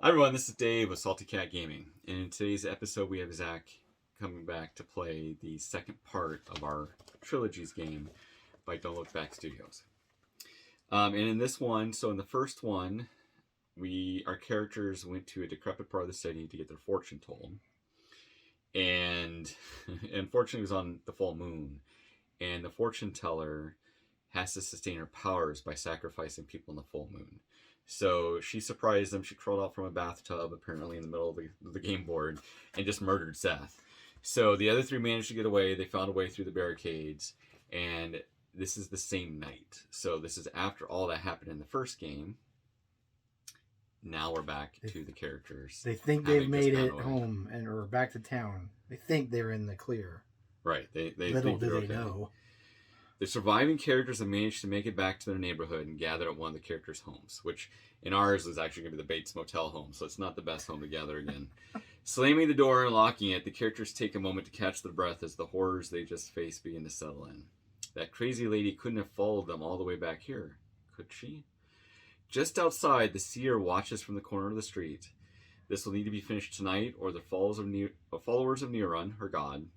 Hi everyone, this is Dave with Salty Cat Gaming, and in today's episode we have Zach coming back to play the second part of our Trilogies game by Don't Look Back Studios. And in this one, so in the first one, our characters went to a decrepit part of the city to get their fortune told, and unfortunately it was on the full moon, and the fortune teller has to sustain her powers by sacrificing people in the full moon. So she surprised them. She crawled out from a bathtub, apparently in the middle of the game board, and just murdered Seth. So the other three managed to get away. They found a way through the barricades, and this is the same night. So this is after all that happened in the first game. Now we're back to the characters. They think they've made it home or back to town. They think they're in the clear. Right. They Little think do they're they okay. know. The surviving characters have managed to make it back to their neighborhood and gather at one of the characters' homes, which in ours is actually going to be the Bates Motel home, so it's not the best home to gather again. Slamming the door and locking it, the characters take a moment to catch their breath as the horrors they just faced begin to settle in. That crazy lady couldn't have followed them all the way back here, could she? Just outside, the seer watches from the corner of the street. This will need to be finished tonight, or the followers of Neuron, her god,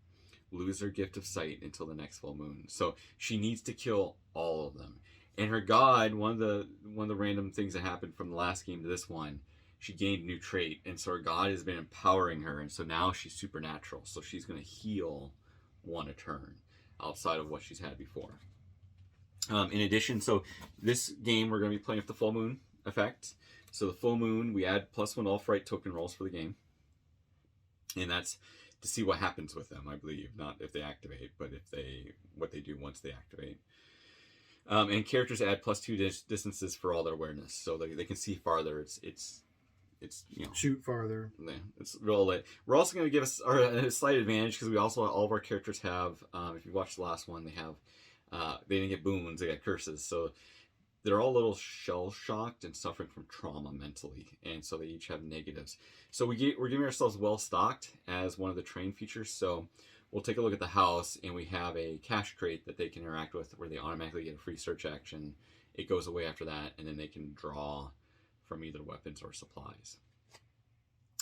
lose their gift of sight until the next full moon. So she needs to kill all of them. And her god, one of the random things that happened from the last game to this one, she gained a new trait, and so her god has been empowering her, and so now she's supernatural. So she's going to heal one a turn outside of what she's had before. In addition, so this game we're going to be playing with the full moon effect. So the full moon, we add +1 all fright token rolls for the game, and that's to see what happens with them, I believe. Not if they activate, but what they do once they activate. And characters add +2 distances for all their awareness, so they can see farther. It's shoot farther. Yeah, it's real lit. We're also going to give us a slight advantage because we also all of our characters have. If you watched the last one, they have. They didn't get boons; they got curses. So they're all a little shell-shocked and suffering from trauma mentally, and so they each have negatives. So we're giving ourselves well-stocked as one of the train features. So we'll take a look at the house, and we have a cash crate that they can interact with where they automatically get a free search action. It goes away after that, and then they can draw from either weapons or supplies.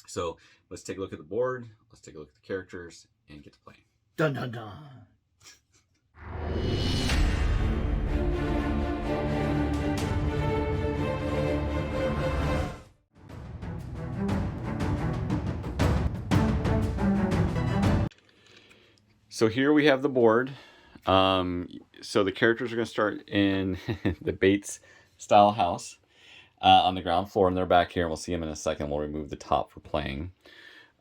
So let's take a look at the board, let's take a look at the characters, and get to playing. Dun dun dun. So here we have the board. So the characters are going to start in the Bates style house on the ground floor, and they're back here, and we'll see them in a second. We'll remove the top for playing.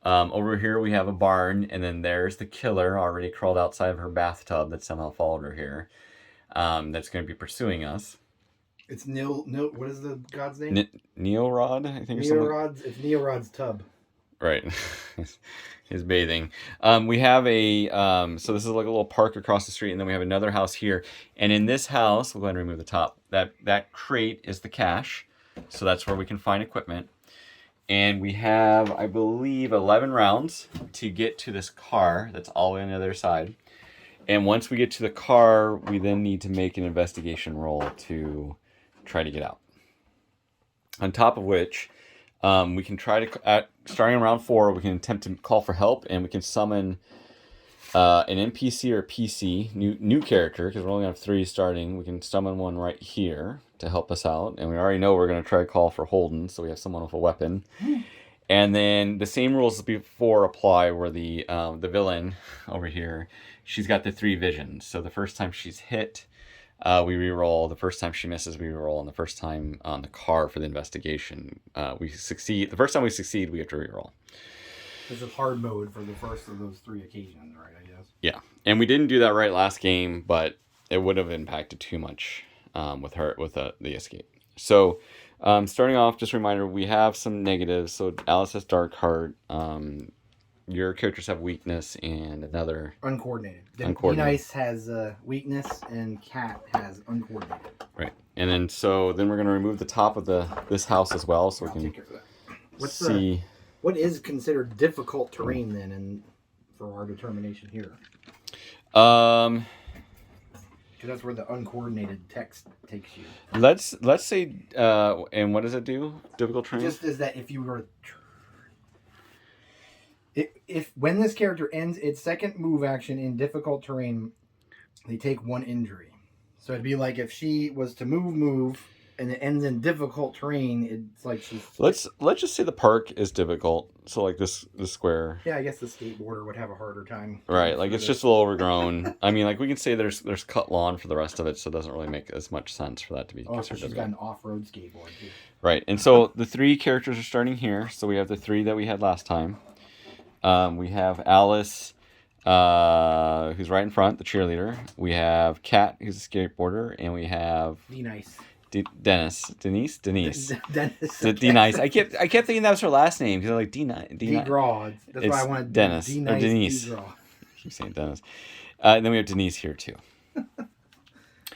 Over here we have a barn, and then there's the killer already crawled outside of her bathtub that somehow followed her here. That's going to be pursuing us. It's Neil. What is the god's name? Neorod, I think. It's Neorod's tub. Right. He's bathing. We have so this is like a little park across the street, and then we have another house here. And in this house, we'll go ahead and remove the top. That crate is the cache, so that's where we can find equipment. And we have, I believe, 11 rounds to get to this car that's all the way on the other side. And once we get to the car, we then need to make an investigation roll to try to get out. On top of which, we can try to, starting in round 4, we can attempt to call for help, and we can summon an NPC or a PC, new character, because we're only going to have 3 starting. We can summon one right here to help us out, and we already know we're going to try to call for Holden, so we have someone with a weapon. And then the same rules as before apply, where the villain over here, she's got the 3 visions. So the first time she's hit, we reroll. The first time she misses, we reroll. And the first time on the car for the investigation, we succeed. The first time we succeed, we have to reroll. This is hard mode for the first of those 3 occasions, right? I guess. Yeah, and we didn't do that right last game, but it would have impacted too much with the escape. So starting off, just a reminder, we have some negatives. So Alice has Dark Heart. Your characters have weakness and another uncoordinated. Nice has weakness, and Cat has uncoordinated. Right, and then we're going to remove the top of this house as well, so we can see. What is considered difficult terrain then, and for our determination here? Because that's where the uncoordinated text takes you. Let's say, and what does it do? Difficult terrain? Just is that if you were... If when this character ends its second move action in difficult terrain, they take 1 injury. So it'd be like if she was to move, and it ends in difficult terrain, it's like she's... Let's just say the park is difficult. So like this square. Yeah, I guess the skateboarder would have a harder time. Right, like it's just a little overgrown. I mean, like we can say there's cut lawn for the rest of it, so it doesn't really make as much sense for that to be considered. So she's got an off-road skateboard too. Right, and so the 3 characters are starting here. So we have the 3 that we had last time. We have Alice, who's right in front, the cheerleader. We have Kat, who's a skateboarder, and we have Denise. Denise. Dennis. Denise. I kept thinking that was her last name because I'm like Degraw. That's why I wanted Dennis. Denise. I keep saying Dennis. And then we have Denise here too.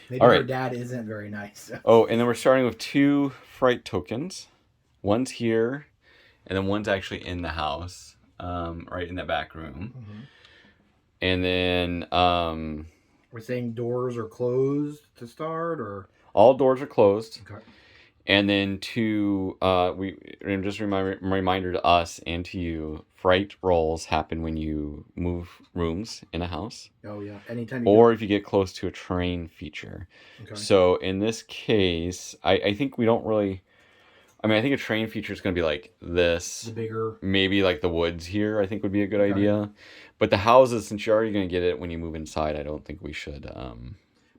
Maybe her dad isn't very nice. So. Oh, and then we're starting with 2 fright tokens. One's here, and then one's actually in the house. Right in that back room. Mm-hmm. And then we're saying doors are closed to start, or all doors are closed. Okay. And then just reminder to us and to you, fright rolls happen when you move rooms in a house. Oh yeah, anytime. If you get close to a terrain feature. Okay. So in this case, I think we don't really. I mean, I think a terrain feature is going to be like this. The bigger. Maybe like the woods here, I think would be a good idea. But the houses, since you're already going to get it when you move inside, I don't think we should.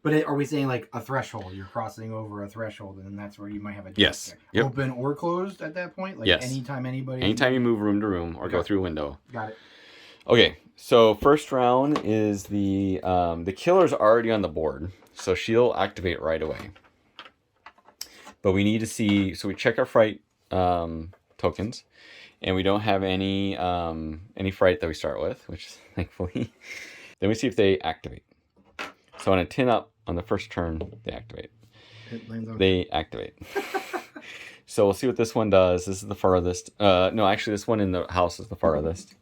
But are we saying like a threshold? You're crossing over a threshold, and that's where you might have a yes. Yep. Open or closed at that point? Like yes. Anytime you move room to room or go through a window. Got it. Okay, so first round is the killer's already on the board, so she'll activate right away. But we need to see, so we check our fright tokens, and we don't have any fright that we start with, which is thankfully. Then we see if they activate. So on a 10 up on the first turn, they activate. They activate. So we'll see what this one does. This is the farthest. No, actually, this one in the house is the farthest.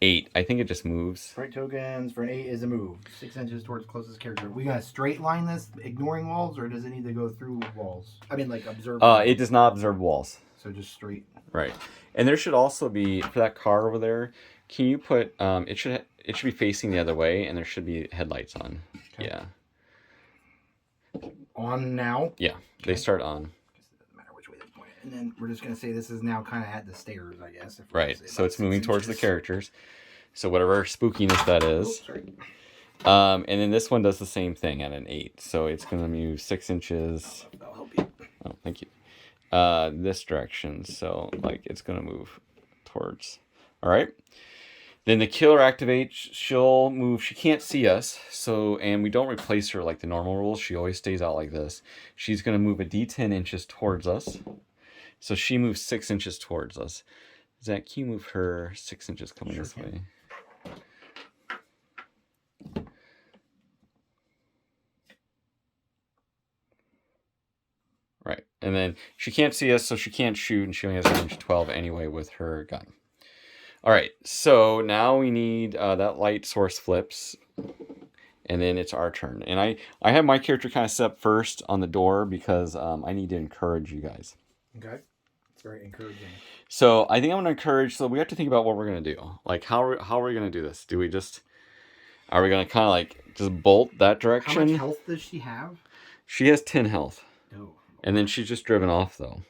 8. I think it just moves. Fright tokens for an 8 is a move. 6 inches towards closest character. We gonna straight line this, ignoring walls, or does it need to go through walls? I mean, like observe. It does not observe walls. So just straight. Right, and there should also be for that car over there. Can you put it should be facing the other way, and there should be headlights on. Okay. Yeah. On now. Yeah, they start on. Doesn't matter which way they point it. And then we're just gonna say this is now kind of at the stairs, I guess. Right. So it's moving towards the characters. So whatever spookiness that is. Oh, and then this one does the same thing at an 8. So it's going to move 6 inches. That'll help you. Oh, thank you. This direction. So like it's going to move towards. All right. Then the killer activates. She'll move. She can't see us. And we don't replace her like the normal rules. She always stays out like this. She's going to move a D10 inches towards us. So she moves 6 inches towards us. Zach, can you move her 6 inches coming this way? Right. And then she can't see us, so she can't shoot, and she only has range 12 anyway with her gun. All right. So now we need that light source flips, and then it's our turn. And I have my character kind of set up first on the door because I need to encourage you guys. Okay. It's very encouraging. So I think I'm going to encourage, so we have to think about what we're going to do. Like, how are we going to do this? Are we going to kind of like just bolt that direction? How much health does she have? She has 10 health. Oh. And then she's just driven off, though.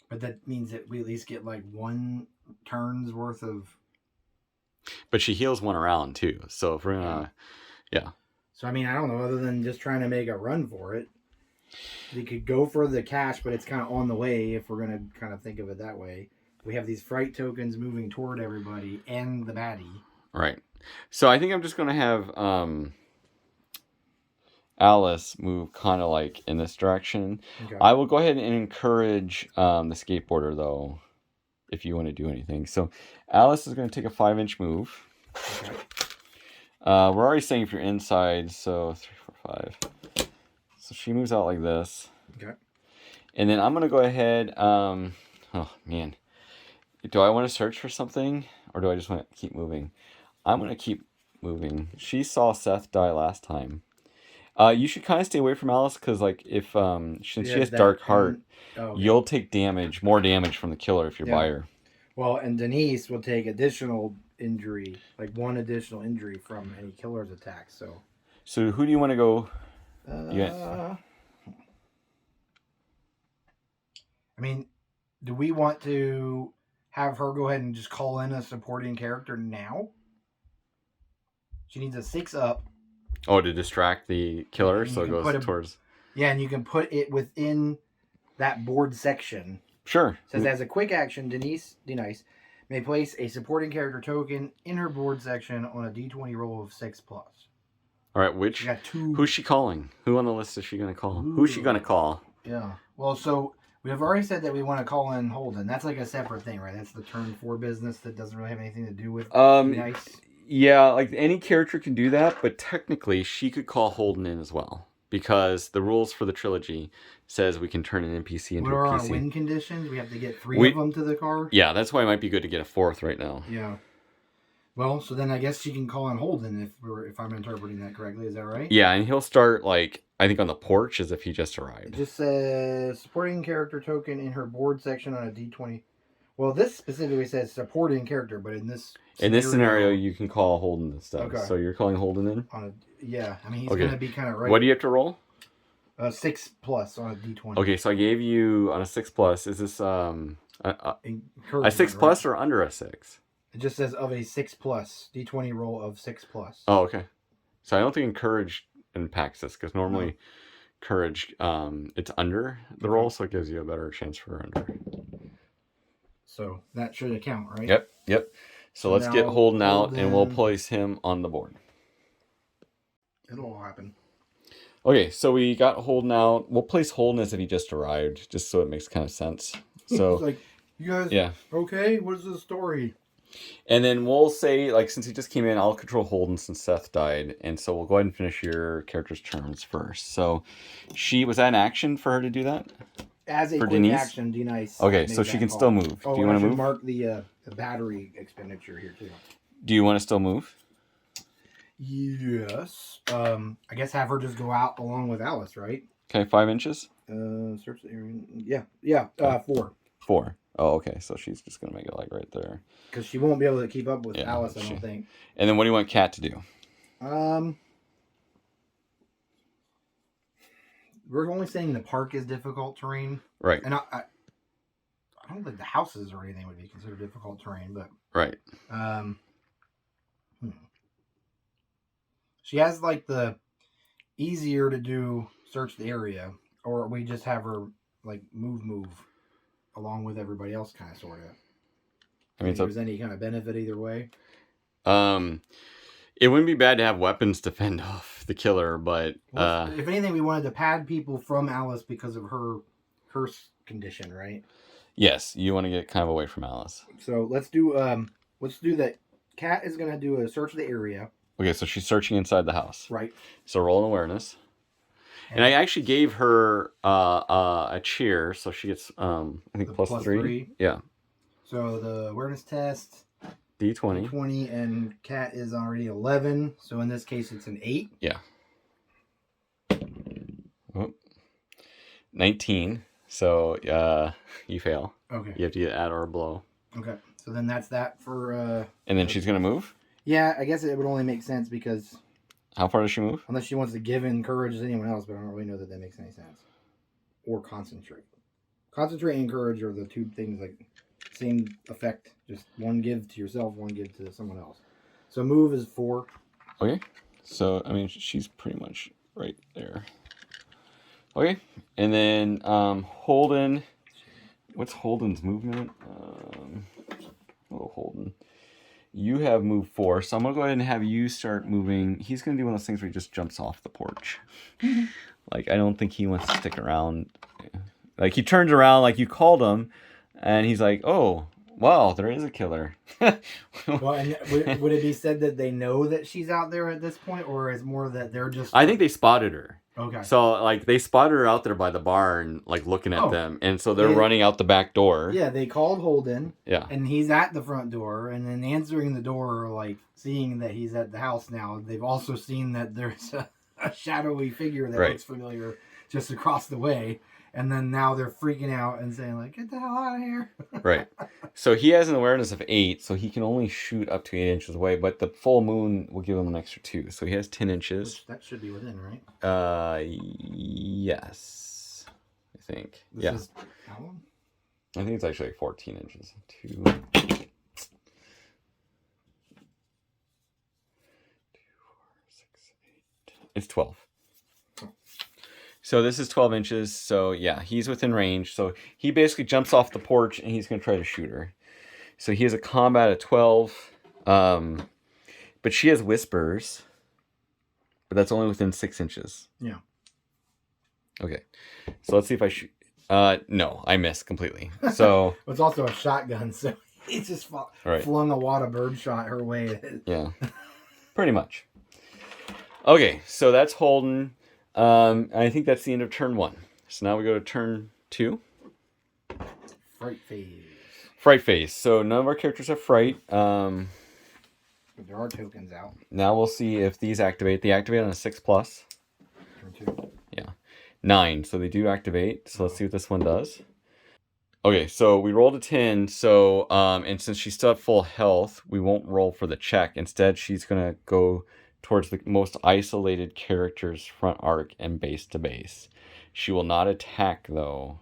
But that means that we at least get like 1 turn's worth of... But she heals 1 around, too. So if we're going to... Yeah. So, I mean, I don't know, other than just trying to make a run for it. We could go for the cash, but it's kind of on the way if we're going to kind of think of it that way. We have these fright tokens moving toward everybody and the baddie. Right. So I think I'm just going to have Alice move kind of like in this direction. Okay. I will go ahead and encourage the skateboarder, though, if you want to do anything. So Alice is going to take a 5-inch move. Okay. We're already saying if you're inside, so 3, 4, 5. So she moves out like this. Okay. And then I'm going to go ahead. Oh, man. Do I want to search for something? Or do I just want to keep moving? I'm going to keep moving. She saw Seth die last time. You should kind of stay away from Alice because, like, if since she has that, Dark Heart, okay. you'll take more damage from the killer if you're by her. Well, and Denise will take additional injury, like 1 additional injury from any killer's attack. So who do you want to go? I mean, do we want to have her go ahead and just call in a supporting character now? She needs a 6 up. Oh, to distract the killer, so it goes towards. Yeah, and you can put it within that board section. Sure. It says as a quick action, Denise may place a supporting character token in her board section on a D20 roll of 6+. All right, who's she calling? Who on the list is she going to call? Who's she going to call? Yeah. Well, so we have already said that we want to call in Holden. That's like a separate thing, right? That's the turn 4 business that doesn't really have anything to do with Nice. Yeah, like any character can do that, but technically she could call Holden in as well. Because the rules for the trilogy says we can turn an NPC into a PC. What are our win conditions? We have to get 3 of them to the car? Yeah, that's why it might be good to get a 4th right now. Yeah. Well, so then I guess she can call on Holden if I'm interpreting that correctly. Is that right? Yeah, and he'll start, like, I think on the porch as if he just arrived. It just says supporting character token in her board section on a D20. Well, this specifically says supporting character, but in this scenario, you can call Holden and stuff. Okay. So you're calling Holden in? Yeah, I mean, he's going to be kind of right. What do you have to roll? 6+ on a D20. Okay, so I gave you on a 6+. Is this a 6+ right? Or under a 6? It just says of a 6+, D20 roll of 6+. Oh, okay. So I don't think encourage impacts this because normally courage, it's under the roll, so it gives you a better chance for under. So that should account, right? Yep. So let's get Holden out, and we'll place him on the board. It'll all happen. Okay, so we got Holden out. We'll place Holden as if he just arrived, just so it makes kind of sense. So, it's like, you guys, okay, what is the story? And then we'll say, like, since he just came in, I'll control Holden since Seth died. And so we'll go ahead and finish your character's turns first. So was that an action for her to do that? As a quick action, Denise. Okay, so she can still move. Oh, do you want to move? Mark the battery expenditure here too. Do you want to still move? Yes. I guess have her just go out along with Alice, right? Okay, 5 inches. Search the area. Yeah. 4. 4. Oh, okay. So she's just gonna make it like right there. Because she won't be able to keep up with Alice, I don't think. And then what do you want Kat to do? We're only saying the park is difficult terrain. Right. And I don't think the houses or anything would be considered difficult terrain, but right. She has like the easier to do search the area, or we just have her like move along with everybody else, kind of sort of. I mean, if there's any kind of benefit either way. It wouldn't be bad to have weapons to fend off the killer, but if anything, we wanted to pad people from Alice because of her condition, right? Yes, you want to get kind of away from Alice. So let's do that. Kat is gonna do a search of the area. Okay, so she's searching inside the house. Right. So roll an awareness. And I actually gave her a cheer, so she gets I think plus 3. Yeah. So the awareness test. D20. D20, and Kat is already 11, so in this case it's an 8. Yeah. Oh. 19. So you fail. Okay. You have to get add or below. Okay. So then that's that for and then she's gonna move? Yeah, I guess it would only make sense because how far does she move? Unless she wants to give encourage to anyone else, but I don't really know that makes any sense. Or concentrate. Concentrate and encourage are the two things like same effect. Just one give to yourself, one give to someone else. So move is 4. Okay. So I mean she's pretty much right there. Okay. And then Holden. What's Holden's movement? Holden. You have moved 4, so I'm gonna go ahead and have you start moving. He's gonna do one of those things where he just jumps off the porch. Like I don't think he wants to stick around. Like he turns around like you called him, and he's like, "Oh, wow, there is a killer." Well, and would it be said that they know that she's out there at this point, or is more that they're just? I think they spotted her. Okay. So like they spotted her out there by the barn, like looking at them, and so they're running out the back door. Yeah, they called Holden. Yeah. And he's at the front door, and then answering the door, like seeing that he's at the house now. They've also seen that there's a shadowy figure that Right. looks familiar just across the way. And then now they're freaking out and saying, like, get the hell out of here. Right. So he has an awareness of 8, so he can only shoot up to 8 inches away, but the full moon will give him an extra 2. So he has 10 inches. Which that should be within, right? Yes. I think. This is how long? I think it's actually like 14 inches. 2, it's 12. So this is 12 inches. So yeah, he's within range. So he basically jumps off the porch and he's going to try to shoot her. So he has a combat of 12. But she has whispers. But that's only within 6 inches. Yeah. Okay. So let's see if I shoot. No, I missed completely. So It's also a shotgun, so he's just flung a wad of bird shot her way. Yeah. Pretty much. Okay, so that's Holden. I think that's the end of turn 1. So now we go to turn 2. Fright phase. Fright phase. So none of our characters have fright. But there are tokens out. Now we'll see if these activate. They activate on a 6+. Turn 2. Yeah. 9. So they do activate. So let's see what this one does. Okay, so we rolled a 10. So and since she's still at full health, we won't roll for the check. Instead, she's gonna go towards the most isolated character's front arc and base to base. She will not attack, though.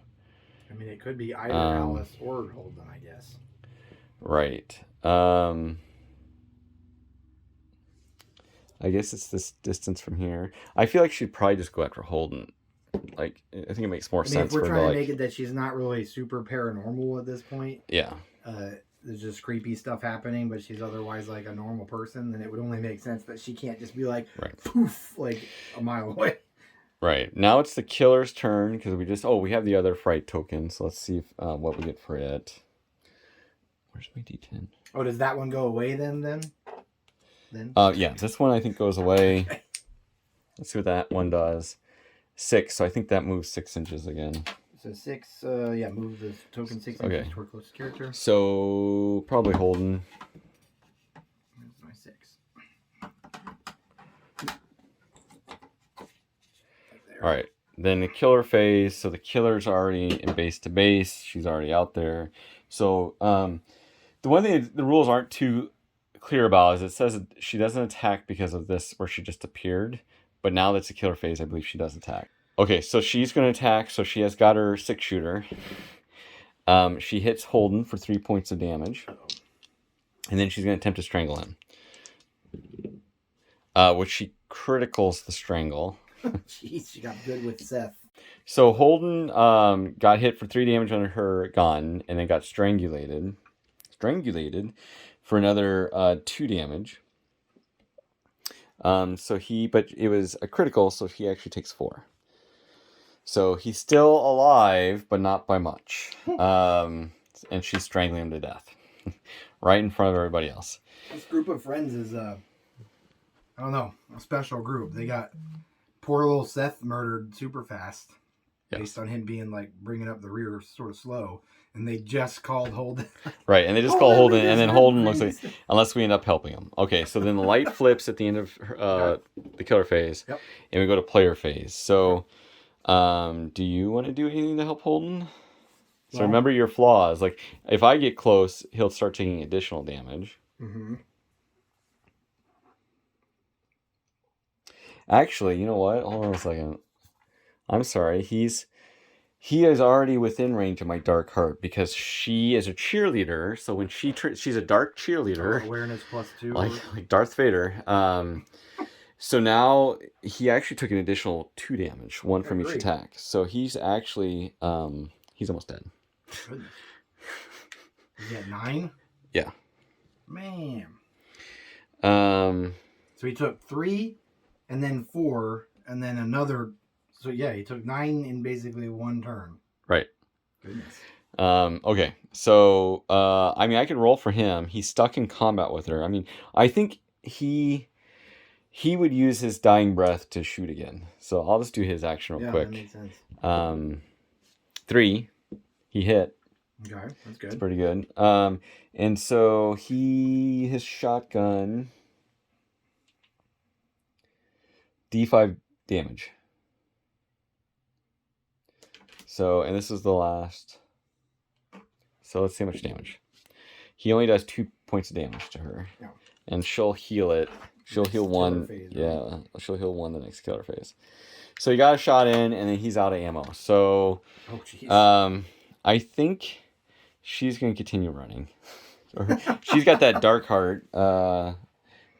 I mean, it could be either Alice or Holden, I guess. Right. I guess it's this distance from here. I feel like she'd probably just go after Holden. Like, I think it makes more sense if we're for her trying to, to make it that she's not really super paranormal at this point. Yeah. There's just creepy stuff happening, but she's otherwise like a normal person, then it would only make sense that she can't just be like, poof, like a mile away. Right. Now it's the killer's turn, because we have the other fright token, so let's see if, what we get for it. Where's my D10? Oh, does that one go away then? Yeah, this one I think goes away. Okay. Let's see what that one does. 6, so I think that moves 6 inches again. So 6, move the token 6 inches toward closest character. So probably Holden. That's my 6. All right. Then the killer phase. So the killer's already in base to base. She's already out there. So the one thing the rules aren't too clear about is it says she doesn't attack because of this where she just appeared. But now that's a killer phase, I believe she does attack. Okay, so she's going to attack. So she has got her 6-shooter. She hits Holden for 3 points of damage. And then she's going to attempt to strangle him. Which she criticals the strangle. Jeez, she got good with Seth. So Holden got hit for 3 damage on her gun. And then got strangulated for another 2 damage. But it was a critical, so he actually takes 4. So he's still alive, but not by much. And she's strangling him to death. Right in front of everybody else. This group of friends is, I don't know, a special group. They got poor little Seth murdered super fast. Yes. Based on him being, like, bringing up the rear sort of slow. And they just called Holden. Right, and they just call Holden, and then Holden looks like, unless we end up helping him. Okay, so then the light flips at the end of the killer phase, and we go to player phase. So, do you want to do anything to help Holden? So remember your flaws. Like, if I get close, he'll start taking additional damage. Mm-hmm. Actually, you know what? Hold on a second. I'm sorry, he is already within range of my dark heart because she is a cheerleader. So when she's a dark cheerleader, awareness +2, like Darth Vader. So now he actually took an additional 2 damage, 1 from each attack. So he's actually he's almost dead. Goodness. Is he at 9? Yeah. Man. So he took 3, and then 4, and then another. So yeah, he took 9 in basically 1 turn. Right. Goodness. Okay. So I mean, I could roll for him. He's stuck in combat with her. I mean, I think he would use his dying breath to shoot again. So I'll just do his action real quick. That makes sense. 3. He hit. Okay, that's good. That's pretty good. And so his shotgun D5 damage. So, and this is the last. So let's see how much damage. He only does 2 points of damage to her. Yeah. And she'll heal it. She'll heal one. Phase, right? Yeah, she'll heal one the next killer phase. So he got a shot in, and then he's out of ammo. So, I think she's going to continue running. She's got that dark heart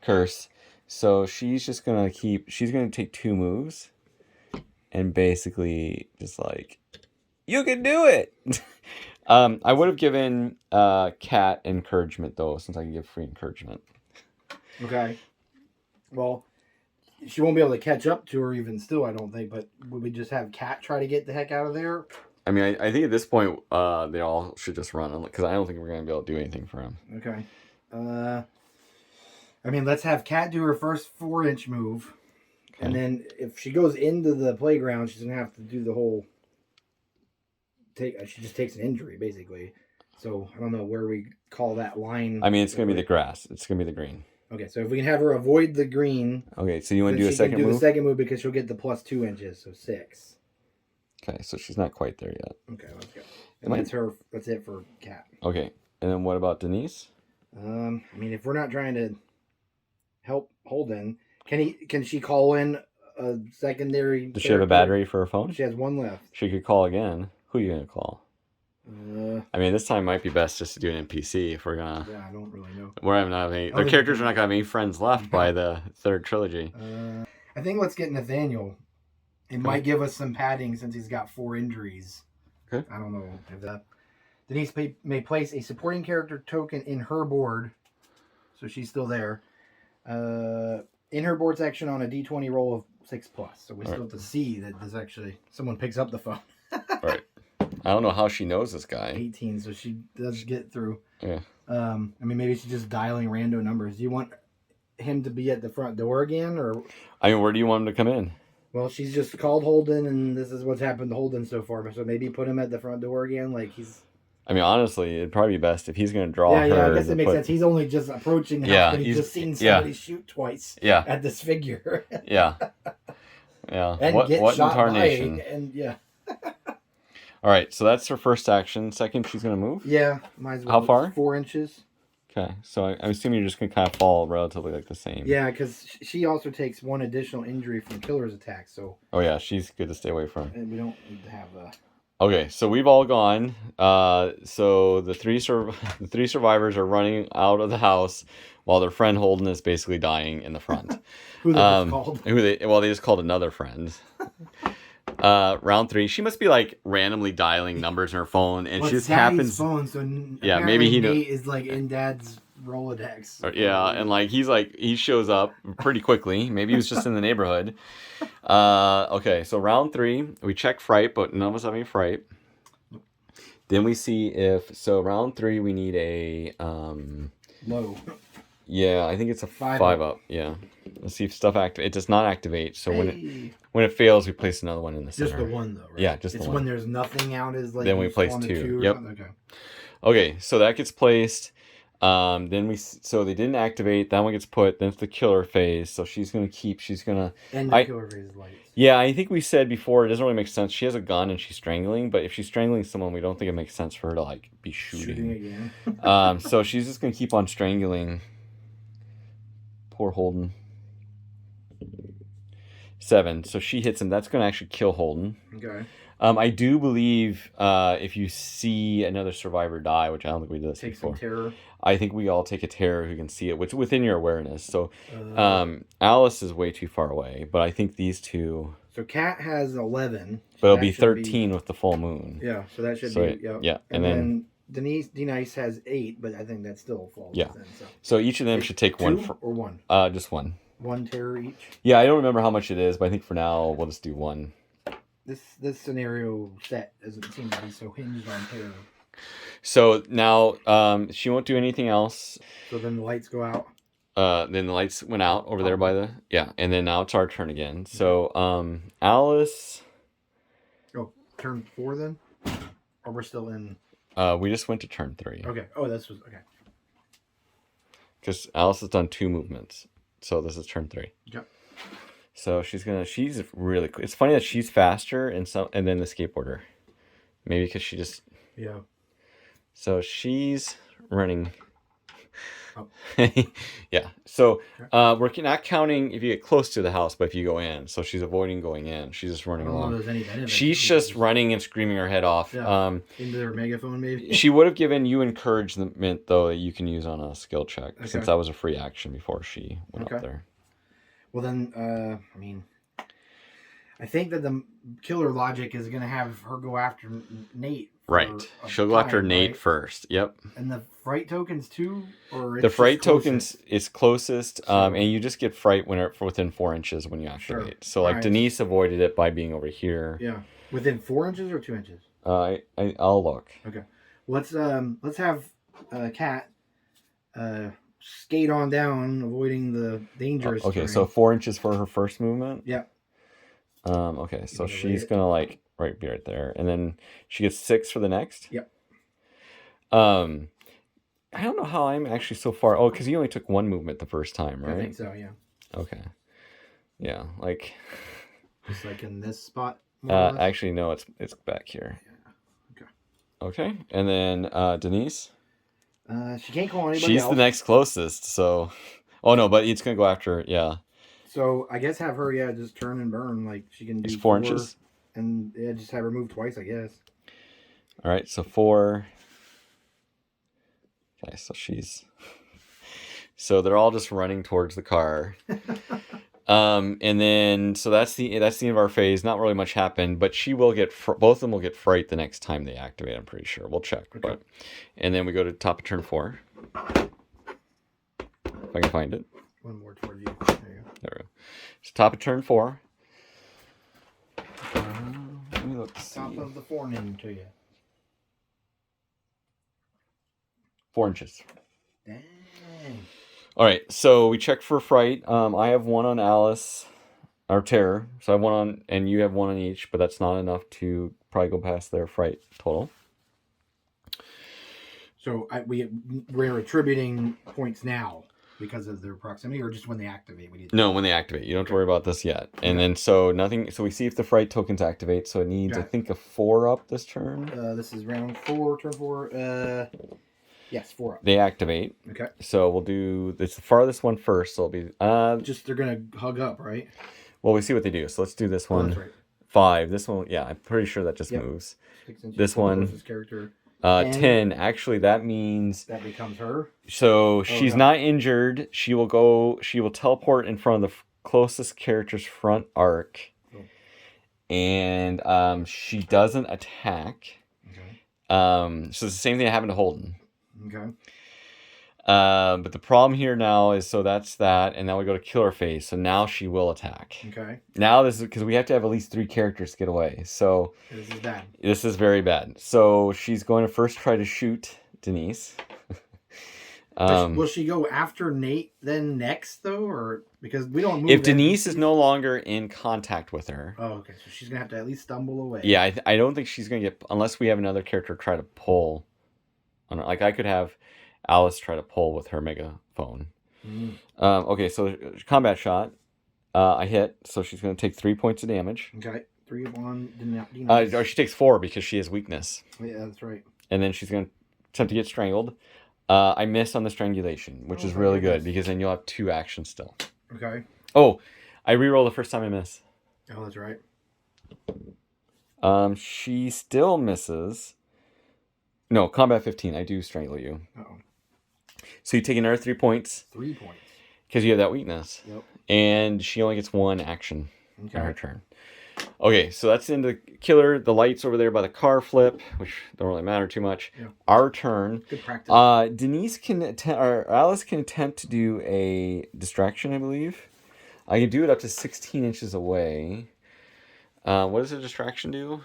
curse. So she's just going to she's going to take 2 moves. And basically just like, you can do it! I would have given Kat encouragement, though, since I can give free encouragement. Okay. Well, she won't be able to catch up to her even still, I don't think. But would we just have Kat try to get the heck out of there? I mean, I think at this point, they all should just run. Because I don't think we're going to be able to do anything for him. Okay. I mean, let's have Kat do her first 4-inch move. Okay. And then if she goes into the playground, she's going to have to do the whole... She just takes an injury, basically. So, I don't know where we call that line. I mean, it's going to be the grass. It's going to be the green. Okay, so if we can have her avoid the green... Okay, so you want to do a second move? She can do the second move because she'll get the plus 2 inches, so 6. Okay, so she's not quite there yet. Okay, let's go. And that's it for Kat. Okay, and then what about Denise? I mean, if we're not trying to help Holden, can she call in a secondary... Does she have a battery for her phone? She has 1 left. She could call again. Who are you going to call? I mean, this time might be best just to do an NPC if we're going to... Yeah, I don't really know. We're not having any... Their characters are not going to have any friends left by the 3rd trilogy. I think let's get Nathaniel. It might give us some padding since he's got 4 injuries. Okay. I don't know if that... Denise may place a supporting character token in her board. So she's still there. In her board section on a D20 roll of 6+. So we still have to see that there's actually... Someone picks up the phone. Right. I don't know how she knows this guy. 18, so she does get through. Yeah. I mean, maybe she's just dialing rando numbers. Do you want him to be at the front door again, or? I mean, where do you want him to come in? Well, she's just called Holden, and this is what's happened to Holden so far. So maybe put him at the front door again, like he's. I mean, honestly, it'd probably be best if he's going to draw her. Yeah, I guess it makes sense. He's only just approaching the house, but he's just seen somebody shoot twice. Yeah. At this figure. Yeah. Yeah. And what shot incarnation? And yeah. All right, so that's her first action. Second, she's going to move? Yeah, might as well. How far? 4 inches. Okay, so I'm assuming you're just going to kind of fall relatively like the same. Yeah, because she also takes 1 additional injury from killer's attack, so... Oh yeah, she's good to stay away from. And we don't need to have a... Okay, so we've all gone. So the three survivors are running out of the house while their friend Holden is basically dying in the front. Who they just called? They just called another friend. Round 3, she must be like randomly dialing numbers on her phone, and she just happens. Phone, so yeah, maybe he Nate is like in Dad's Rolodex. Yeah, and like he shows up pretty quickly. Maybe he was just in the neighborhood. Okay, so round 3, we check fright, but none of us have any fright. Then we see if round 3 we need a low. Yeah, I think it's a 5 up. Yeah. Let's see if stuff activates. It does not activate, so when it fails, we place another one in the center. Just the one, though, right? Yeah, just the one. It's when there's nothing out is like... Then we place 2. Yep. Okay. Okay, so that gets placed. Then they didn't activate. That one gets put. Then it's the killer phase. So she's gonna And the killer phase is lights. Yeah, I think we said before it doesn't really make sense. She has a gun and she's strangling, but if she's strangling someone, we don't think it makes sense for her to like be shooting again. So she's just gonna keep on strangling. Poor Holden. 7. So she hits him. That's going to actually kill Holden. Okay. I do believe if you see another survivor die, which I don't think we did this before. Take some terror. I think we all take a terror who can see it, which within your awareness. So Alice is way too far away, but I think these two... So Kat has 11. But it'll be 13 with the full moon. Yeah, so that should be... Yeah. And then Denise has 8, but I think that still falls within. So each of them should take 1... or 1? Just 1. 1 terror each? Yeah, I don't remember how much it is, but I think for now we'll just do 1. This scenario set doesn't seem to be so hinged on terror. So now she won't do anything else. So then the lights go out? Then the lights went out over there by the... Yeah, and then now it's our turn again. So Alice... Oh, turn 4 then? Or we're still in... we just went to turn 3. Okay. Oh, this was... Okay. Because Alice has done 2 movements. So this is turn 3. Yep. So she's really quick. It's funny that she's faster and then the skateboarder. Maybe because she just... Yeah. So she's running. Oh. Yeah. So we're not counting if you get close to the house, but if you go in. So she's avoiding going in. She's just running along. She's just running and screaming her head off. Yeah. Into her megaphone, maybe. She would have given you encouragement though that you can use on a skill check since that was a free action before she went up there. Well then, I mean, I think that the killer logic is gonna have her go after Nate. Right. She'll go after Nate first. Yep. And the fright tokens too, or the fright tokens is closest, and you just get fright when it's within 4 inches when you activate. Sure. So like Denise avoided it by being over here. Yeah. Within 4 inches or 2 inches? I'll look. Okay. Let's have Kat skate on down, avoiding the dangerous. Okay, terrain. So 4 inches for her first movement. Yep. Okay, so she's gonna like be right there, and then she gets 6 for the next. Yep. I don't know how I'm actually so far. Oh, because you only took 1 movement the first time, right? I think so. Yeah. Okay. Yeah, like. Just like in this spot. Actually, no, it's back here. Yeah. Okay. Okay, and then Denise. She can't call anybody She's else. the next closest, so. Oh no, but it's gonna go after. Yeah. So I guess have her just turn and burn like she can do. It's 4 inches. And just have her move twice, I guess. All right, so 4. Okay, so she's. So they're all just running towards the car. And then so that's the end of our phase. Not really much happened, but she will get both of them will get fright the next time they activate. I'm pretty sure. We'll check. Okay. But and then we go to top of turn 4. If I can find it. One more toward you. There you go. There we go. So top of turn 4. Let me look. Top of the forenoon to you. 4 inches. Dang. All right, so we check for fright. I have 1 on Alice, or terror. So I have 1 on, and you have 1 on each, but that's not enough to probably go past their fright total. So we're attributing points now because of their proximity, or just when they activate? No, when they activate. You don't have to worry about this yet. And then so nothing. So we see if the fright tokens activate. So it needs, I think, a 4 up this turn. This is round 4, turn 4. Yes, 4 up. They activate. Okay. So we'll do the farthest one first. So it'll be just they're gonna hug up, right? Well, we see what they do. So let's do this one. That's right. 5. This one, yeah, I'm pretty sure that just moves. This one. Character. 10. Actually, that means that becomes her. So she's not injured. She will teleport in front of the closest character's front arc, and she doesn't attack. Okay. So it's the same thing that happened to Holden. Okay. But the problem here now is, so that's that, and now we go to killer phase. So now she will attack. Okay. Now this is because we have to have at least 3 characters to get away. So this is bad. This is very bad. So she's going to first try to shoot Denise. Will she go after Nate then next though, or because we don't move? If Denise is no longer in contact with her. Oh, okay. So she's gonna have to at least stumble away. Yeah, I don't think she's gonna get, unless we have another character try to pull. Like I could have Alice try to pull with her megaphone. Okay, so combat shot. I hit, so she's going to take 3 points of damage. Okay, 3 of 1. Or she takes 4 because she has weakness. Yeah, that's right. And then she's going to attempt to get strangled. I miss on the strangulation, which is really good because then you'll have 2 actions still. Okay. Oh, I reroll the first time I miss. Oh, that's right. She still misses. No, combat 15. I do strangle you. Uh-oh. So you take another 3 points. 3 points. Because you have that weakness. Yep. And she only gets 1 action on her turn. Okay, so that's in the killer. The lights over there by the car flip, which don't really matter too much. Yeah. Our turn. Good practice. Denise can attempt, or Alice can attempt to do a distraction, I believe. I can do it up to 16 inches away. What does a distraction do?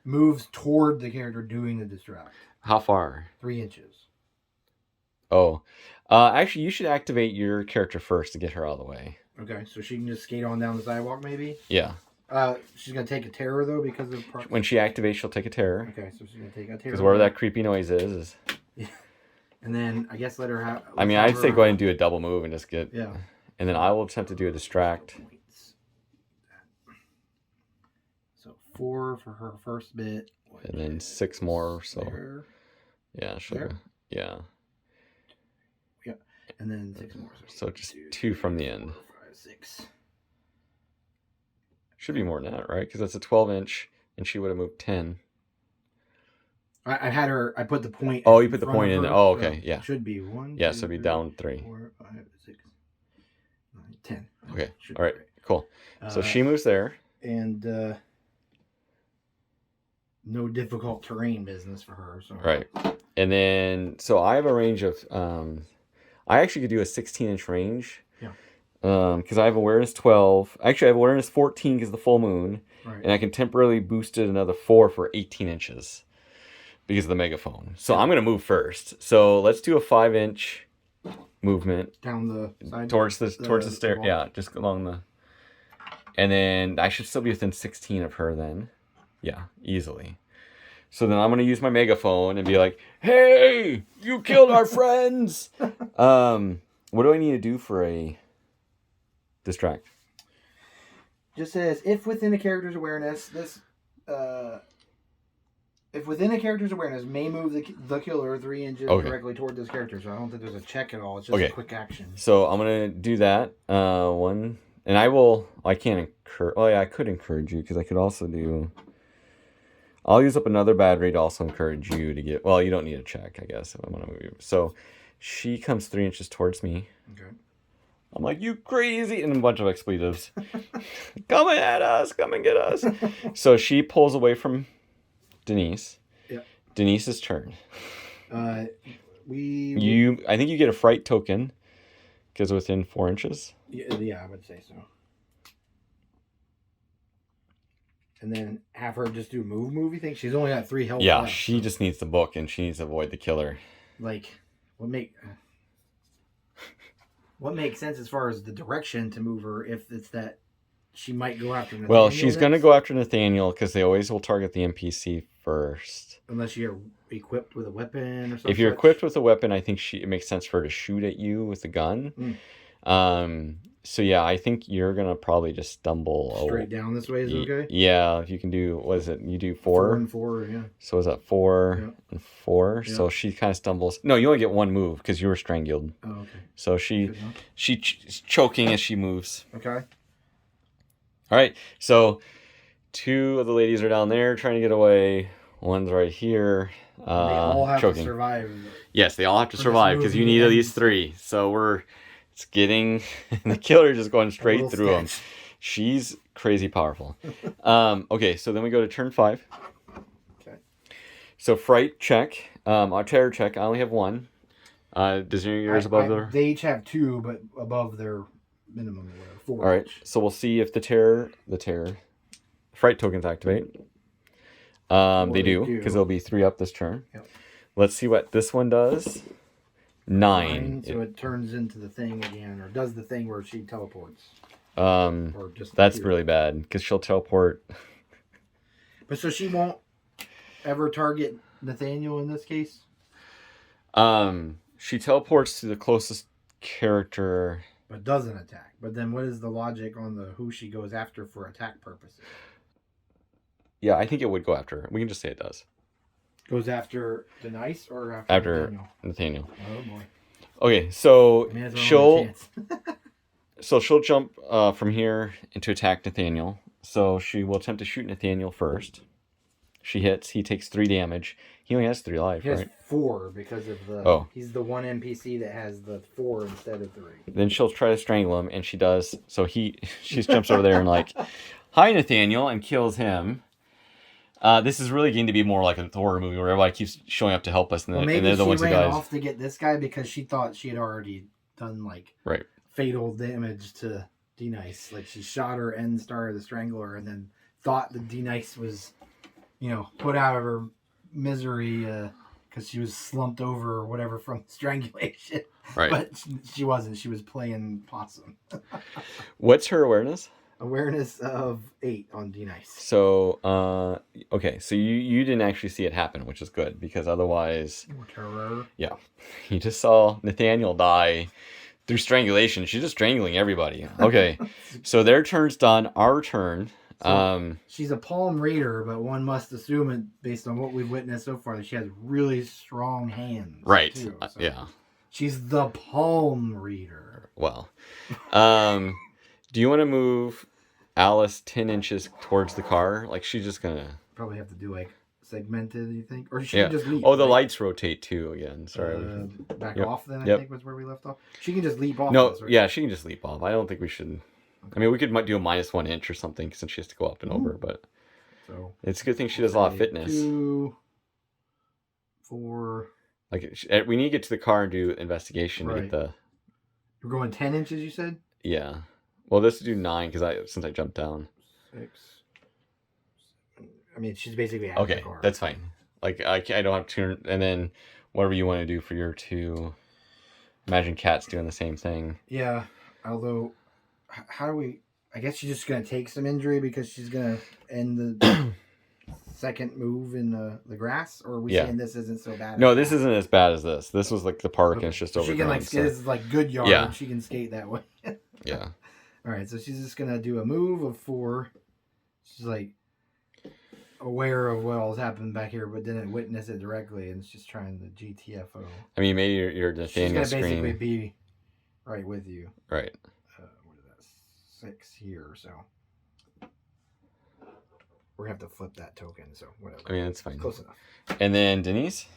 Moves toward the character doing the distract. How far? 3 inches. Oh. Actually, you should activate your character first to get her out of the way. Okay, so she can just skate on down the sidewalk, maybe? Yeah. She's going to take a terror, though, because of... When she activates, she'll take a terror. Okay, so she's going to take a terror. Because wherever that creepy noise is... Yeah. And then, I guess let her have... I'd say go ahead and do a double move and just get... Yeah. And then I will attempt to do a distract. 4 for her first bit. And then 6 more, so. There. Yeah, she'll There? go. Yeah. Yeah. And then 6 more. So just 2 from the end. 4, 5, 6. Should be more than that, right? Because that's a 12-inch, and she would have moved 10. I had her. I put the point. Oh, you put the point in. Her, Oh, okay, yeah. Should be 1. Yeah, 2, so it'd be 3, down 3. 4, 5, 6, 9, 10. Okay. Should All right. be right. Cool. So she moves there. And no difficult terrain business for her. So. Right. And then, so I have a range of, I actually could do a 16-inch range. Yeah. Because I have awareness 12. Actually, I have awareness 14 because of the full moon. Right. And I can temporarily boost it another 4 for 18 inches because of the megaphone. So I'm going to move first. So let's do a 5-inch movement. Down the side? Towards the stair. wall. Yeah, just along the... And then I should still be within 16 of her then. Yeah, easily. So then I'm going to use my megaphone and be like, hey, you killed our friends. What do I need to do for a distract? Just says, if within a character's awareness, if within a character's awareness may move the killer 3 inches directly toward this character. So I don't think there's a check at all. It's just a quick action. So I'm going to do that. One. And I can't encourage... Oh, yeah, I could encourage you because I could also do... I'll use up another battery to also encourage you to get... Well, you don't need a check, I guess, if I want to move you. So she comes 3 inches towards me. Okay. I'm like, you crazy! And a bunch of expletives. Coming at us! Come and get us! So she pulls away from Denise. Yeah. Denise's turn. I think you get a fright token because within 4 inches. Yeah, I would say so. And then have her just do movie thing. She's only got 3 health. Yeah, left, she just needs the book and she needs to avoid the killer. Like, what makes sense as far as the direction to move her if it's that she might go after Nathaniel? Well, she's going to go after Nathaniel because they always will target the NPC first. Unless you're equipped with a weapon or something. If you're equipped with a weapon, I think it makes sense for her to shoot at you with a gun. So yeah, I think you're going to probably just stumble. Straight down this way is okay? Yeah, if you can do, what is it? You do 4? 4 and 4, yeah. So is that 4 and 4? Yeah. So she kind of stumbles. No, you only get 1 move because you were strangled. Oh, okay. So she's choking as she moves. Okay. All right, so 2 of the ladies are down there trying to get away. One's right here. They all have choking. to survive. Yes, they all have to survive because you need at least 3. So it's getting the killer just going straight through them. She's crazy powerful. Okay, so then we go to turn 5. Okay. So fright check, our terror check. I only have 1. Does yours above their? They each have 2, but above their minimum or whatever. 4. All right. So we'll see if the terror fright tokens activate. They do because there'll be 3 up this turn. Yep. Let's see what this one does. 9. So it turns into the thing again, or does the thing where she teleports. Or just that's really bad because she'll teleport. But so she won't ever target Nathaniel in this case? She teleports to the closest character. But doesn't attack. But then what is the logic on who she goes after for attack purposes? Yeah, I think it would go after her. We can just say it does. Goes after Denise or after Nathaniel? Oh boy. Okay, so she'll she'll jump from here and to attack Nathaniel. So she will attempt to shoot Nathaniel first. She hits. He takes 3 damage. He only has 3 life, right? He has 4 because of the... He's the one NPC that has the 4 instead of 3. Then she'll try to strangle him, and she does. So she jumps over there and like, hi, Nathaniel, and kills him. This is really going to be more like a horror movie where everybody keeps showing up to help us, and they're the ones who dies. Maybe she ran off to get this guy because she thought she had already done like fatal damage to Denise. Like she shot her and started the strangler, and then thought that Denise was, put out of her misery because she was slumped over or whatever from strangulation. Right. But she wasn't. She was playing possum. What's her awareness? Awareness of 8 on Denise. So, okay. So you didn't actually see it happen, which is good because otherwise... More terror. Yeah. You just saw Nathaniel die through strangulation. She's just strangling everybody. Okay. So their turn's done. Our turn. She's a palm reader, but one must assume it based on what we've witnessed so far that she has really strong hands. Right. Too, so Yeah. she's the palm reader. Well, do you want to move Alice 10 inches towards the car? Like she's just gonna probably have to do like segmented. You think, or she yeah. can just leap? Oh, the right? lights rotate too again. Sorry. Back Yep. off then. I Yep. think was where we left off. She can just leap off. No, this, right? yeah, she can just leap off. I don't think we should. I mean, we could do a -1 inch or something since she has to go up and over, but so it's a good thing she does a lot of fitness. 2, 4. Like we need to get to the car and do investigation to Right. get the. We're going 10 inches. You said. Yeah. Well, this do 9 because since I jumped down. 6. I mean, she's basically at Okay, the car. that's fine. Like I don't have to, and then whatever you want to do for your 2. Imagine Kat's doing the same thing. Yeah, although, how do we? I guess she's just gonna take some injury because she's gonna end the second move in the grass. Or are we saying this isn't so bad? No, this isn't as bad as this. This was like the park, and it's just over. She can like skate. This is like good yard. Yeah. She can skate that way. Yeah. All right, so she's just gonna do a move of 4. She's like aware of what all's happened back here, but didn't witness it directly, and it's just trying to GTFO. I mean, maybe you're Nathaniel She's gonna basically screen. be right with you. Right. What is that? 6 here, so we're gonna have to flip that token. So whatever. I mean, it's fine. Close enough. And then Denise.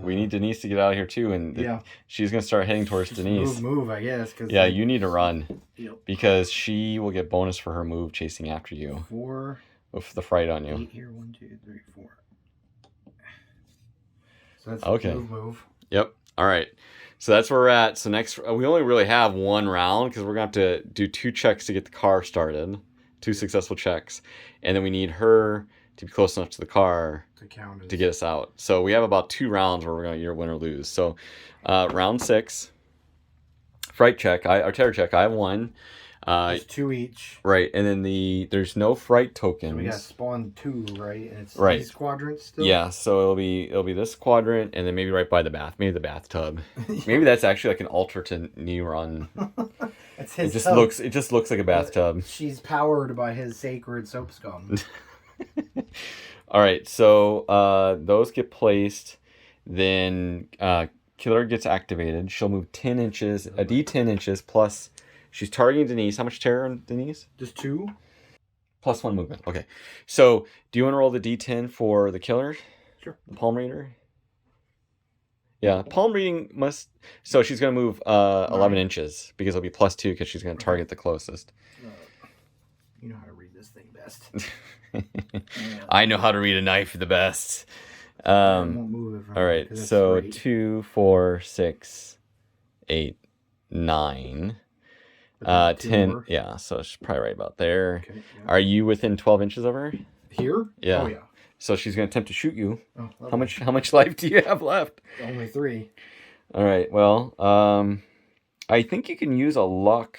We need Denise to get out of here too, and yeah, she's gonna start heading towards just Denise. Move, I guess. Cause yeah, you need to run. Yep. Because she will get bonus for her move chasing after you. 4 with the fright on you. 8 here. 1, 2, 3, 4. So that's okay. Move. Yep. All right. So that's where we're at. So next, we only really have 1 round because we're going to have to do 2 checks to get the car started. 2 successful checks. And then we need her to be close enough to the car to get us out. So we have about 2 rounds where we're going to either win or lose. So round 6, fright check, or terror check, I have 1. There's 2 each. Right. And then there's no fright tokens. So we got to spawn 2, right? And it's right. These quadrants still? Yeah, so it'll be this quadrant and then maybe right by the maybe the bathtub. Maybe that's actually like an altar to Neuron. It's his it just looks like a bathtub. She's powered by his sacred soap scum. All right, so those get placed. Then Killer gets activated. She'll move 10 inches, a D10 inches plus. She's targeting Denise. How much terror on Denise? Just 2. Plus 1 movement. Okay. So, do you want to roll the D10 for the killer? Sure. The palm reader? Yeah, palm reading must... So, she's going to move 11 inches because it'll be plus 2 because she's going to target the closest. You know how to read this thing best. I know how to read a knife the best. I won't move it from all right, so 2, 4, 6, 8, 9... 10, yeah, so she's probably right about there. Okay, yeah. Are you within 12 inches of her? Here? Yeah. Oh, yeah. So she's going to attempt to shoot you. Oh, how much life do you have left? Only 3. All right, well, I think you can use a luck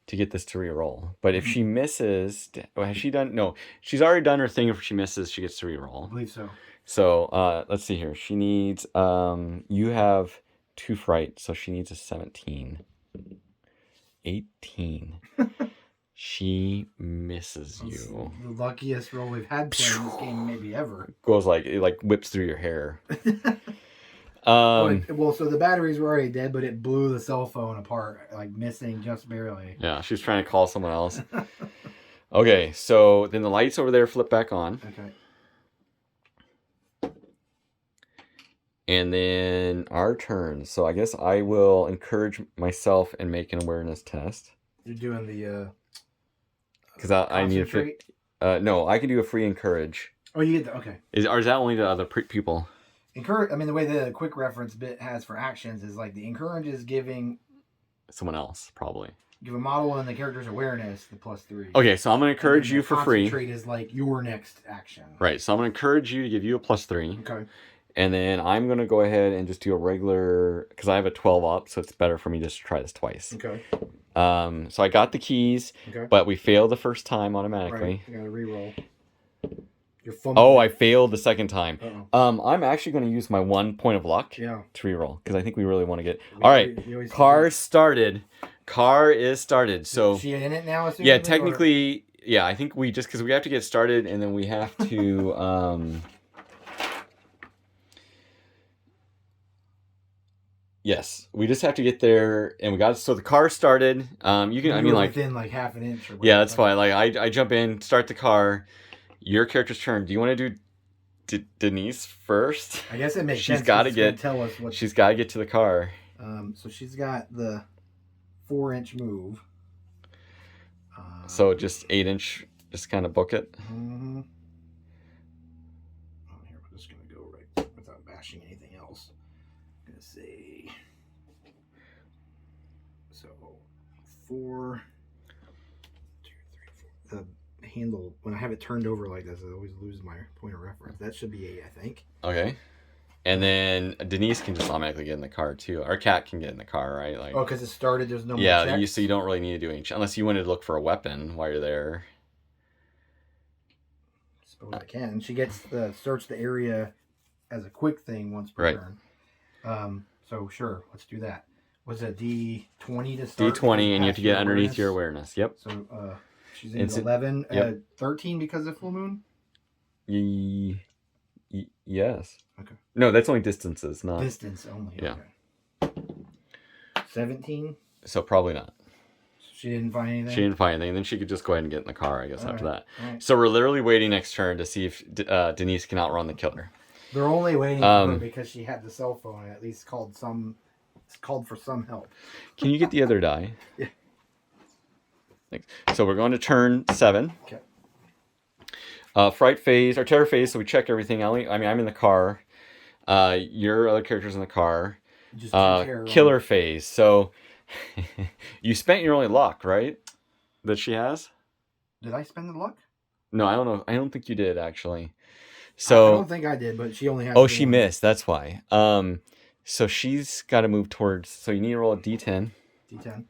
to get this to reroll. But if she misses, has she done? No, she's already done her thing. If she misses, she gets to reroll. I believe so. So let's see here. She needs, you have 2 fright, so she needs a 17. 18. She misses you. The luckiest roll we've had playing this game maybe ever. Goes it like whips through your hair. Well, so the batteries were already dead, but it blew the cell phone apart, like missing just barely. Yeah, she was trying to call someone else. Okay, so then the lights over there flip back on. Okay. And then our turn. So I guess I will encourage myself and make an awareness test. You're doing the because I need a free. No, I can do a free encourage. Oh, you get the okay. Is that only to other people? Encourage. I mean, the way the quick reference bit has for actions is like the encourage is giving someone else probably. Give a model and the character's awareness the +3. Okay, so I'm gonna encourage you for free. Concentrate is like your next action. Right. So I'm gonna encourage you to give you a +3. Okay. And then I'm going to go ahead and just do a regular, because I have a 12 up, so it's better for me just to try this twice. Okay. So I got the keys, but we failed the first time automatically. Right. You got to re-roll. You're fumbling. Oh, I failed the second time. Uh-oh. I'm actually going to use my 1 point of luck to reroll because I think we really want to get. All right, car started. Car is started. So is she in it now? Yeah, technically, yeah. I think we just because we have to get started and then we have to. Yes, we just have to get there, and we got so the car started. You can, I mean, like within like half an inch. Or whatever. Yeah, that's fine. Like I jump in, start the car. Your character's turn. Do you want to do Denise first? I guess it makes sense. She's got to get. Tell us what she's got to get to the car. So she's got the 4-inch move. So just 8-inch. Just kind of book it. Mm-hmm. Oh, here we're just gonna go right without bashing anything else. I'm gonna say so 4, 2, 3, 4. The handle when I have it turned over like this, I always lose my point of reference. That should be 8, I think. Okay. And then Denise can just automatically get in the car too. Our cat can get in the car, right? Like because it started. There's no more checks. So you don't really need to do any unless you wanted to look for a weapon while you're there. I suppose I can. She gets the search the area as a quick thing once per turn. So sure, let's do that. Was it D20 to start? D20, and you have to get underneath your awareness. Yep. So she's in 11, 13 because of full moon. Yes. Okay. No, that's only distances, not distance only. Yeah. Okay. 17. So probably not. She didn't find anything. She didn't find anything. Then she could just go ahead and get in the car, I guess, after that. Right. So we're literally waiting next turn to see if Denise can outrun the killer. They're only waiting for her because she had the cell phone and at least called for some help. Can you get the other die? Yeah. Thanks. So we're going to turn 7. Okay. Fright phase or terror phase. So we check everything. I'm in the car. Your other character's in the car. Just killer phase. So you spent your only luck, right? That she has. Did I spend the luck? No, I don't know. I don't think you did actually. So I don't think I did, but she only has. Oh, she missed. That's why. So she's got to move towards. So you need to roll a D10. D10. And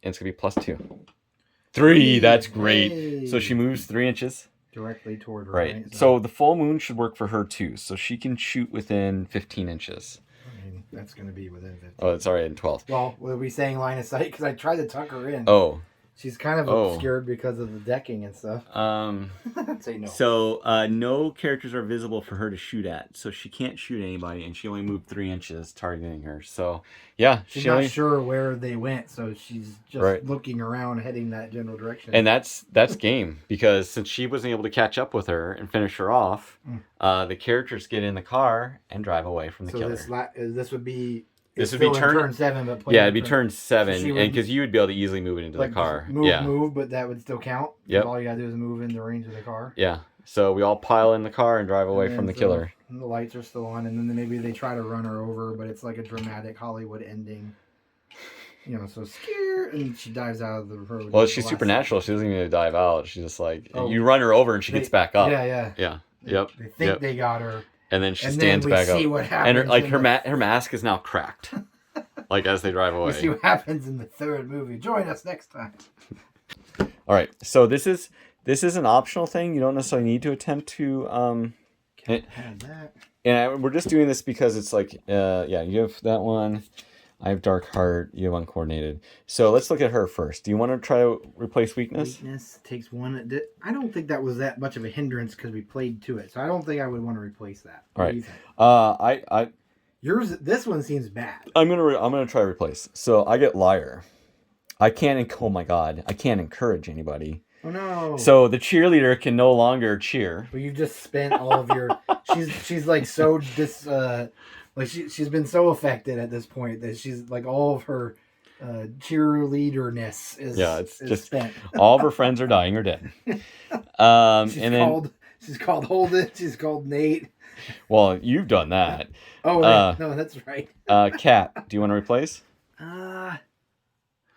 it's gonna be +2. 3. That's great. Hey. So she moves 3 inches. Directly toward her. Right. So the full moon should work for her too. So she can shoot within 15 inches. I mean, that's going to be within 15. Oh, it's already in 12. Well, were we saying line of sight? Because I tried to tuck her in. Oh. She's kind of obscured because of the decking and stuff. I'd say no. So no characters are visible for her to shoot at. So she can't shoot anybody, and she only moved 3 inches, targeting her. So yeah, she's not sure where they went, so she's just looking around, heading that general direction. And that's game because since she wasn't able to catch up with her and finish her off, the characters get in the car and drive away from the killer. So this would be. This would be turn 7, but it'd be turn 7, and because you would be able to easily move it into the car. Move, but that would still count. Yep. All you gotta do is move in the range of the car. Yeah. So we all pile in the car and drive away from the killer. And the lights are still on, and then maybe they try to run her over, but it's like a dramatic Hollywood ending. You know, so scared, and she dives out of the road. Well, she's supernatural. She doesn't even need to dive out. She's just like you run her over, and she gets back up. Yeah. Yep. They think they got her. And then she stands back up. What happens and her mask is now cracked. Like as they drive away. We see what happens in the 3rd movie. Join us next time. All right. So this is an optional thing. You don't necessarily need to attempt to Can't have that. And we're just doing this because it's like you have that one. I have Dark Heart. You have Uncoordinated. So let's look at her first. Do you want to try to replace Weakness? Weakness takes 1. I don't think that was that much of a hindrance because we played to it. So I don't think I would want to replace that. All right. This one seems bad. I'm gonna try to replace. So I get Liar. I can't. Oh my God! I can't encourage anybody. Oh no! So the cheerleader can no longer cheer. But you just spent all of your. she's like so like she's been so affected at this point that she's like all of her cheerleaderness is just spent. All of her friends are dying or dead. She's called Holden. She's called Nate. Well, you've done that. Oh, no, that's right. Kat, do you want to replace?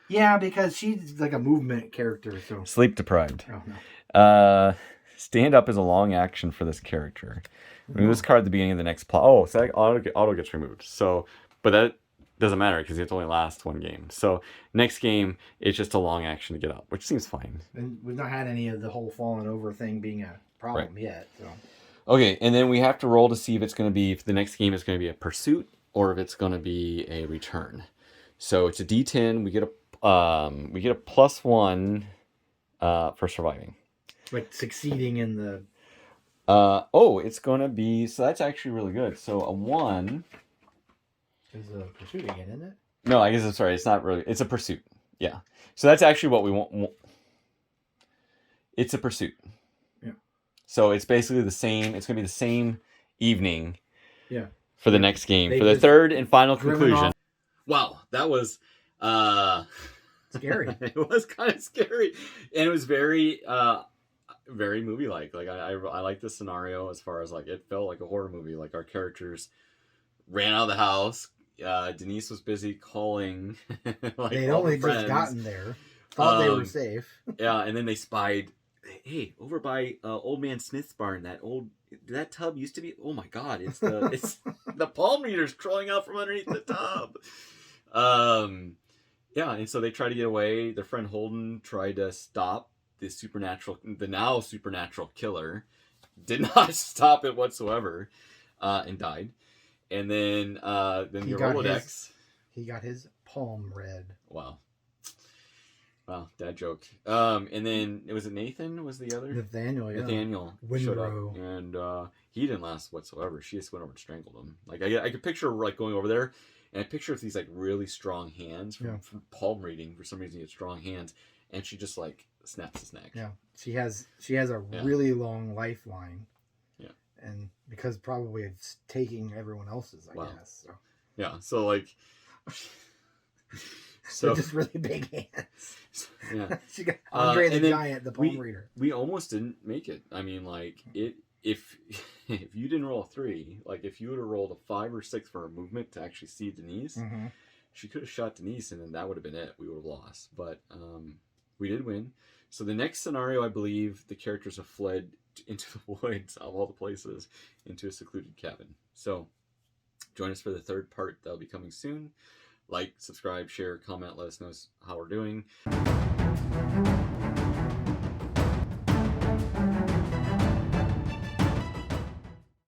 Yeah, because she's like a movement character. So sleep deprived. Oh no. Stand up is a long action for this character. Remove this card at the beginning of the next plot. Oh, so that auto gets removed. So, but that doesn't matter because it only lasts 1 game. So next game, it's just a long action to get up, which seems fine. And we've not had any of the whole falling over thing being a problem yet. So. Okay, and then we have to roll to see if it's going to be, if the next game is going to be a pursuit or if it's going to be a return. So it's a D10. We get a +1 for surviving. Like succeeding in the. It's going to be, so that's actually really good. So a 1 is a pursuit again, isn't it? No, I guess I'm sorry. It's not really. It's a pursuit. Yeah. So that's actually what we want. It's a pursuit. Yeah. So it's basically the same. It's going to be the same evening. Yeah. For the next game, They for the just third and final driven conclusion. off. Wow, that was scary. It was kind of scary, and it was very very movie-like. Like I like the scenario as far as like it felt like a horror movie. Like our characters ran out of the house. Denise was busy calling. Like they'd all only the friends. just gotten there, thought they were safe. Yeah, and then they spied. Hey, over by Old Man Smith's barn, that tub used to be. Oh my God! It's the palm readers crawling out from underneath the tub. Yeah, and so they tried to get away. Their friend Holden tried to stop the now supernatural killer. Did not stop it whatsoever, and died. And then your Rolodex. He got his palm read. Wow. Wow, dad joke. And then was it Nathan? Was the other Nathaniel? Yeah. Nathaniel showed up, and he didn't last whatsoever. She just went over and strangled him. Like I could picture her like going over there, and I picture these like really strong hands from palm reading. For some reason, he had strong hands, and she just like snaps his neck. Yeah, she has a really long lifeline. Yeah, and because probably it's taking everyone else's, I guess. So. Yeah, so like. So they're just really big hands. Yeah, she got Andre the Giant, the palm reader. We almost didn't make it. I mean, like if you didn't roll a 3, like if you would have rolled a 5 or 6 for a movement to actually see Denise, she could have shot Denise, and then that would have been it. We would have lost, but we did win. So the next scenario, I believe, the characters have fled into the woods of all the places into a secluded cabin. So join us for the third part. That'll be coming soon. Like, subscribe, share, comment, let us know how we're doing.